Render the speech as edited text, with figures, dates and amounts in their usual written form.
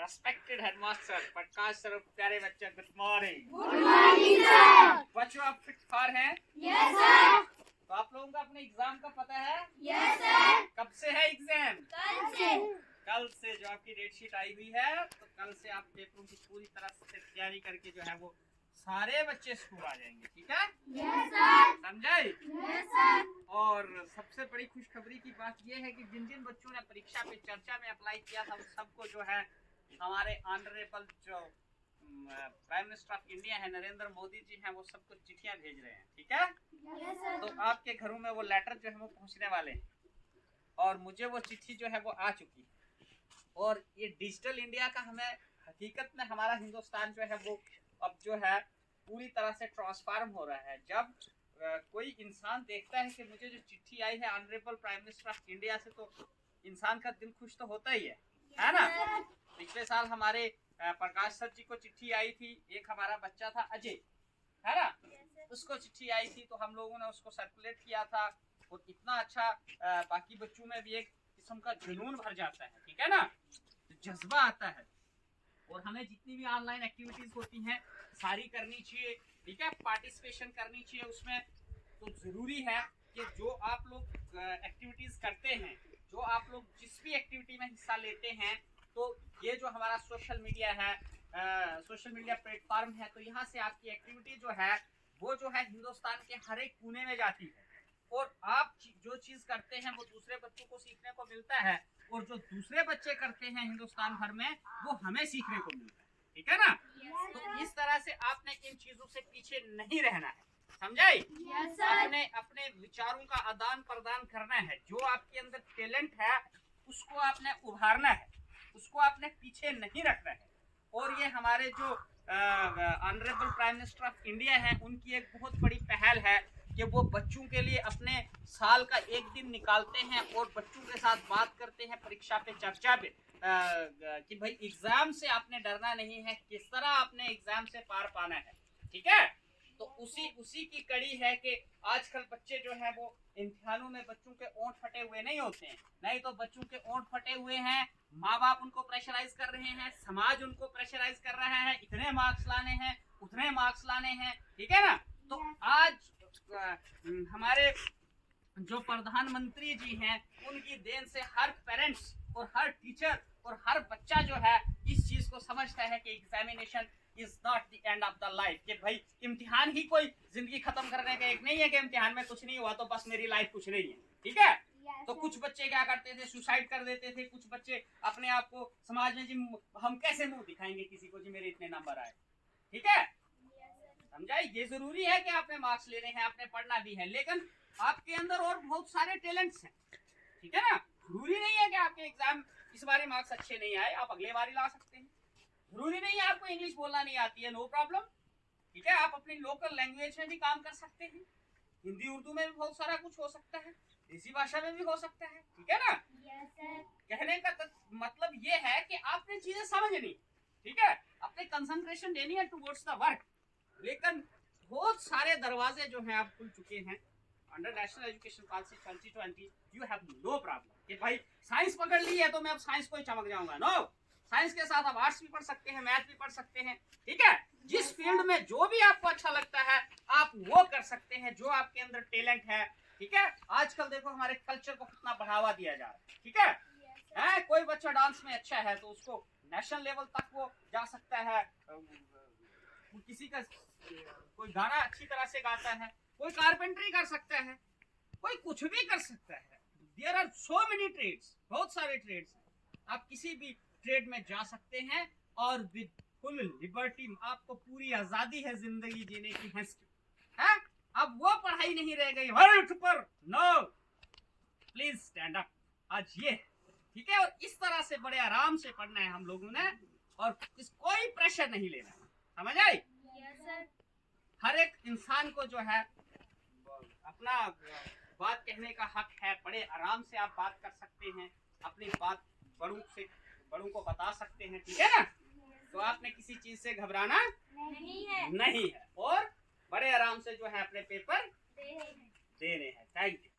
Respected headmaster प्रकाश sir, प्यारे बच्चे, good morning. Good morning sir. बच्चों, आप फिट फार हैं? Yes sir. तो आप लोगों को अपने एग्जाम का पता है? Yes sir. कब से है एग्जाम? कल से। कल से जो आपकी डेट शीट आई हुई है, तो कल से आप पेपरों की पूरी तरह से तैयारी करके जो है वो सारे बच्चे स्कूल आ जाएंगे, ठीक है? Yes sir. समझाई? Yes sir. और सबसे बड़ी खुशखबरी की बात यह है कि जिन जिन बच्चों ने परीक्षा पे चर्चा में अप्लाई किया था, उन सबको जो है हमारे ऑनरेबल जो प्राइम मिनिस्टर ऑफ इंडिया है नरेंद्र मोदी जी हैं, वो सबको चिट्ठियां भेज रहे हैं, ठीक है? Yes sir. तो आपके घरों में वो लेटर जो है वो पहुंचने वाले हैं, और मुझे वो चिट्ठी जो है वो आ चुकी है। और ये डिजिटल इंडिया का हमें हकीकत में हमारा हिंदुस्तान जो है वो अब जो है पूरी तरह से ट्रांसफॉर्म हो रहा है। जब कोई इंसान देखता है कि मुझे जो चिट्ठी आई है honourable prime minister of India से, तो इंसान का दिल खुश तो होता ही है ना? पिछले साल हमारे प्रकाश सर जी को चिट्ठी आई थी, एक हमारा बच्चा था अजय, है ना, उसको चिट्ठी आई थी, तो हम लोगों ने उसको सर्कुलेट किया था, और इतना अच्छा बाकी बच्चों में भी एक किस्म का जुनून भर जाता है, ठीक है ना, जज्बा आता है। और हमें जितनी भी ऑनलाइन एक्टिविटीज होती हैं सारी करनी चाहिए, ठीक है, पार्टिसिपेशन करनी चाहिए उसमें। तो जरूरी है कि जो आप लोग एक्टिविटीज करते हैं, जो आप लोग जिस भी एक्टिविटी में हिस्सा लेते हैं, तो ये जो हमारा सोशल मीडिया है, सोशल मीडिया प्लेटफॉर्म है, तो यहाँ से आपकी एक्टिविटी जो है वो जो है हिंदुस्तान के हर एक कोने में जाती है, और आप जो चीज करते हैं वो दूसरे बच्चों को सीखने को मिलता है, और जो दूसरे बच्चे करते हैं हिंदुस्तान भर में वो हमें सीखने को मिलता है, ठीक है ना? तो इस तरह से आपने इन चीजों से पीछे नहीं रहना है, समझाई? अपने अपने विचारों का आदान प्रदान करना है, जो आपके अंदर टैलेंट है उसको आपने उभारना है, उसको आपने पीछे नहीं रखना है। और ये हमारे जो honourable prime minister of India है, उनकी एक बहुत बड़ी पहल है कि वो बच्चों के लिए अपने साल का एक दिन निकालते हैं और बच्चों के साथ बात करते हैं परीक्षा पे चर्चा पे, कि भाई एग्जाम से आपने डरना नहीं है, किस तरह आपने एग्जाम से पार पाना है, ठीक है? तो उसी की कड़ी है कि आजकल बच्चे जो है वो इम्तिहानों में बच्चों के ओंठ फटे हुए नहीं होते हैं, नहीं तो बच्चों के ओंठ फटे हुए हैं, माँ बाप उनको प्रेशराइज कर रहे हैं, समाज उनको प्रेशराइज कर रहा है, इतने मार्क्स लाने हैं, उतने मार्क्स लाने हैं, ठीक है ना? तो आज हमारे जो प्रधानमंत्री जी हैं, उनकी देन से हर पेरेंट्स और हर टीचर और हर बच्चा जो है इस चीज को समझता है कि examination is not the end of the life, कि भाई इम्तिहान ही कोई जिंदगी खत्म करने का एक नहीं है, कि इम्तिहान में कुछ नहीं हुआ तो बस मेरी लाइफ कुछ नहीं है, ठीक है? तो कुछ बच्चे क्या करते थे, सुसाइड कर देते थे, कुछ बच्चे अपने आप को समाज में जी हम कैसे मुंह दिखाएंगे किसी को जी मेरे इतने नंबर आए, ठीक है? समझाई? ये जरूरी है कि आपने मार्क्स लेने हैं, आपने पढ़ना भी है, लेकिन आपके अंदर और बहुत सारे टैलेंट्स हैं, ठीक है ना? जरूरी नहीं है कि आपके एग्जाम इस बार मार्क्स अच्छे नहीं आए, आप अगले बार ला सकते हैं। जरूरी नहीं है आपको इंग्लिश बोलना नहीं आती है, नो प्रॉब्लम, ठीक है, आप अपनी लोकल लैंग्वेज में भी काम कर सकते हैं, हिंदी उर्दू में भी बहुत सारा कुछ हो सकता है, देसी भाषा में भी हो सकता है, ठीक है ना? कहने का मतलब ये है कि आपने चीजें समझनी, ठीक है, अपने कंसंट्रेशन देनी है टुवर्ड्स द वर्क। लेकिन बहुत सारे दरवाजे जो हैं आप खुल चुके हैं under National Education Policy 2020, you have no problem कि भाई साइंस पकड़ ली है तो मैं अब साइंस को ही चमक जाऊंगा, नो, साइंस के साथ आप आर्ट्स भी पढ़ सकते हैं, मैथ भी पढ़ सकते हैं, ठीक है? जिस फील्ड में जो भी आपको अच्छा लगता है आप वो कर सकते हैं, जो आपके अंदर टैलेंट है, ठीक है? आजकल देखो हमारे कल्चर को कितना बढ़ावा दिया जा रहा है, ठीक है? कोई बच्चा डांस में अच्छा है तो उसको नेशनल लेवल तक वो जा सकता है, किसी का कोई गाना अच्छी तरह से गाता है, कोई कारपेंटरी कर सकता है, कोई कुछ भी कर सकता है। There are so many trades, बहुत सारे ट्रेड्स हैं, आप किसी भी ट्रेड में जा सकते हैं, और विद फुल लिबर्टी, आपको पूरी आजादी है जिंदगी जीने की, है? अब वो पढ़ाई नहीं रह गई वर्ल्ड पर, नो, प्लीज स्टैंड अप, आज ये, ठीक है? और इस तरह से बड़े आराम से पढ़ना है हम लोगों ने, और कोई प्रेशर नहीं लेना है, समझ आई? हर एक इंसान को जो है अपना बात कहने का हक है, बड़े आराम से आप बात कर सकते हैं, अपनी बात बड़ों को बता सकते हैं, ठीक है ना? तो आपने किसी चीज से घबराना नहीं है, और बड़े आराम से जो है अपने पेपर देने हैं। Thank you.